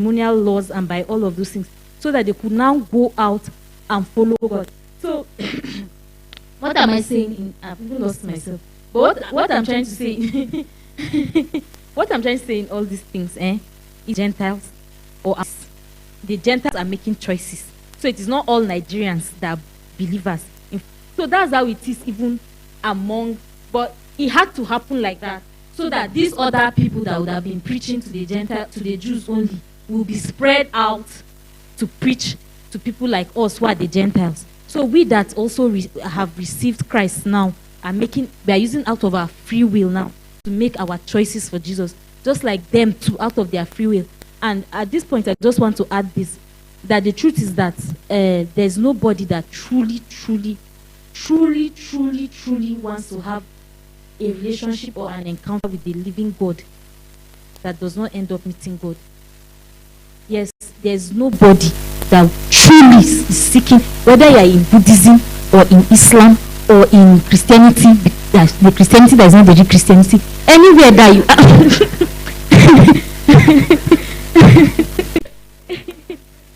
ceremonial laws and by all of those things, so that they could now go out and follow God. So, what am I saying? I've even lost myself. But what I'm trying to say, what I'm trying to say in all these things, is Gentiles or us. The Gentiles are making choices. So it is not all Nigerians that are believers. So that's how it is even among, but it had to happen like that, so that these other people that would have been preaching to the Gentiles, to the Jews only, will be spread out to preach to people like us who are the Gentiles. So we that also have received Christ now we are using out of our free will now to make our choices for Jesus, just like them too, out of their free will. And at this point, I just want to add this, that the truth is that there's nobody that truly wants to have a relationship or an encounter with the living God that does not end up meeting God. Yes, there's nobody that truly is seeking, whether you are in Buddhism or in Islam or in Christianity, the Christianity that is not the real Christianity, anywhere that you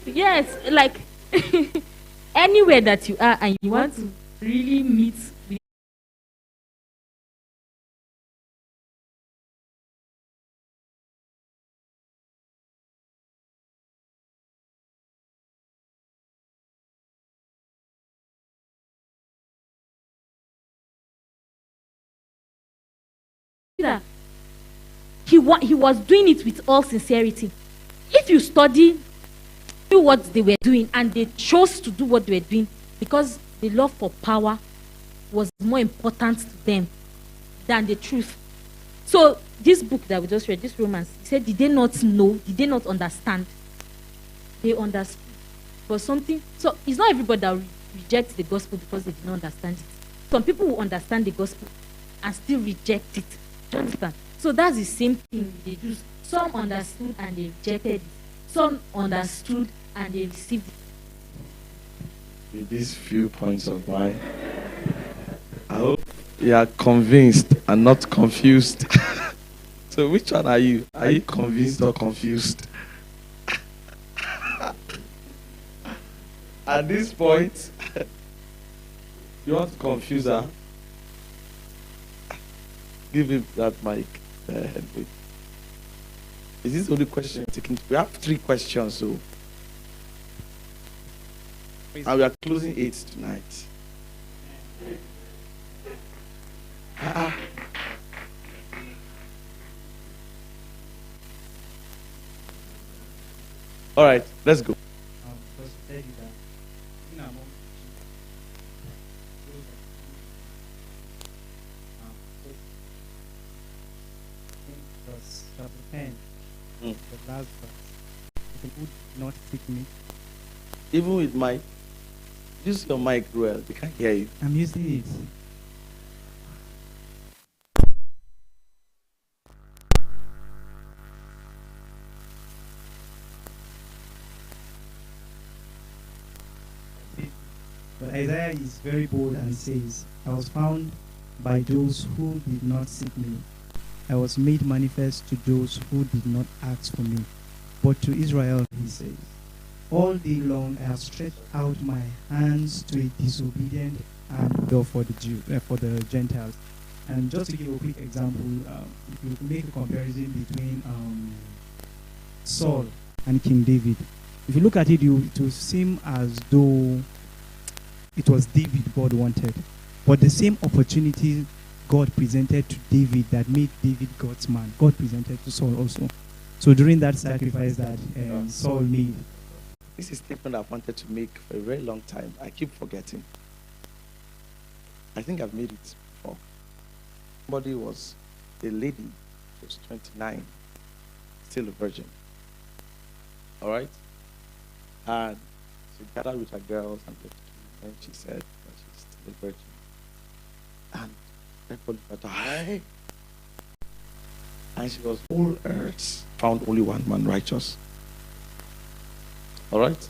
are. Yes, like anywhere that you are and you want to really meet with he was doing it with all sincerity. If you study what they were doing, and they chose to do what they were doing because the love for power was more important to them than the truth. So this book that we just read, this Romans, he said, did they not know? Did they not understand? They understood. But something, so it's not everybody that rejects the gospel because they did not understand it. Some people will understand the gospel and still reject it. Do you understand? So that's the same thing they do. Some understood and they rejected it. Some understood and they received it. With these few points of mine, I hope you are convinced and not confused. So which one are you? Are you convinced or confused? At this point, you want to confuse her? Give him that mic. Is this the only question taking? We have 3 questions, so. And we are closing 8 tonight. All right, let's go. Chapter 10, the last verse. The wood did not seek me. Even with my, use your mic well. We can't hear you. I'm using it. But Isaiah is very bold and says, I was found by those who did not seek me. I was made manifest to those who did not ask for me. But to Israel, he says, all day long I have stretched out my hands to a disobedient and for the Gentiles. And just to give a quick example, if you make a comparison between Saul and King David, if you look at it, it will seem as though it was David God wanted. But the same opportunity God presented to David that made David God's man, God presented to Saul also. So during that sacrifice that Saul made. This is a statement I've wanted to make for a very long time. I keep forgetting. I think I've made it before. Somebody was a lady, she was 29, still a virgin. All right? And she gathered with her girls and she said that she's still a virgin. And everybody thought, hi. And she was all earth, found only one man righteous. All right?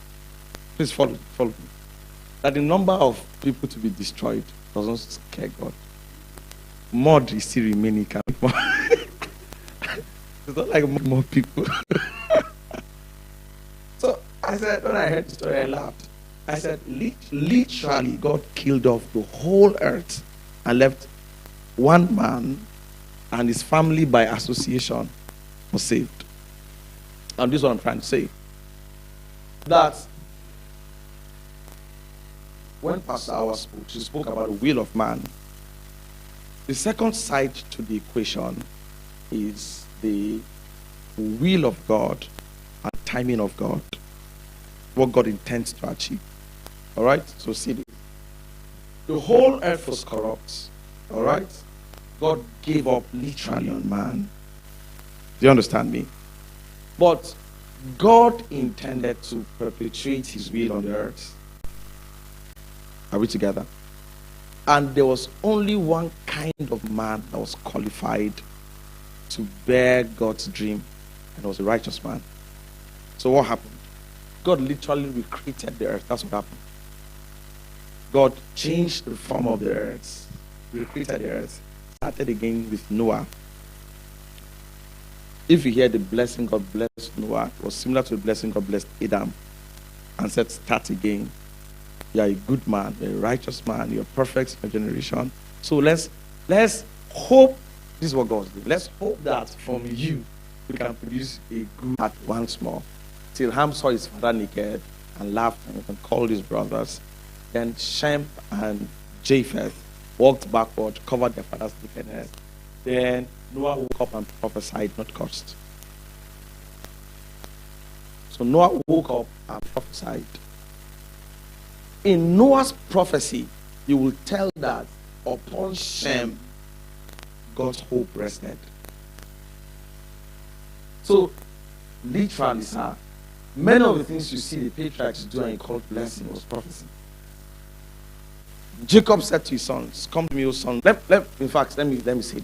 Please follow me. That the number of people to be destroyed doesn't scare God. More is still remaining. It's not like more people. I said, when I heard the story, I laughed. I said, literally, God killed off the whole earth and left one man, and his family by association was saved. And this is what I'm trying to say. That when Pastor Awa spoke, she spoke about the will of man. The second side to the equation is the will of God and timing of God. What God intends to achieve. All right? So see this. The whole earth was corrupt. All right? God gave up literally on man. Do you understand me? But God intended to perpetuate his will on the earth. Are we together? And there was only one kind of man that was qualified to bear God's dream, and it was a righteous man. So what happened? God literally recreated the earth. That's what happened. God changed the form of the earth, recreated the earth, started again with Noah. If you hear the blessing God blessed Noah, it was similar to the blessing God blessed Adam, and said, start again. You are a good man, you're a righteous man, you're perfect in your generation. So let's hope, this is what God's doing. Let's hope that from you, we can produce a good at once more. Till Ham saw his father naked and laughed and called his brothers. Then Shem and Japheth walked backward, covered their father's nakedness. Then Noah woke up and prophesied, not cursed. So Noah woke up and prophesied. In Noah's prophecy, you will tell that upon Shem, God's hope rested. So, literally, sir, many of the things you see the patriarchs do and you call blessing was prophecy. Jacob said to his sons, come to me, O son. In fact, let me say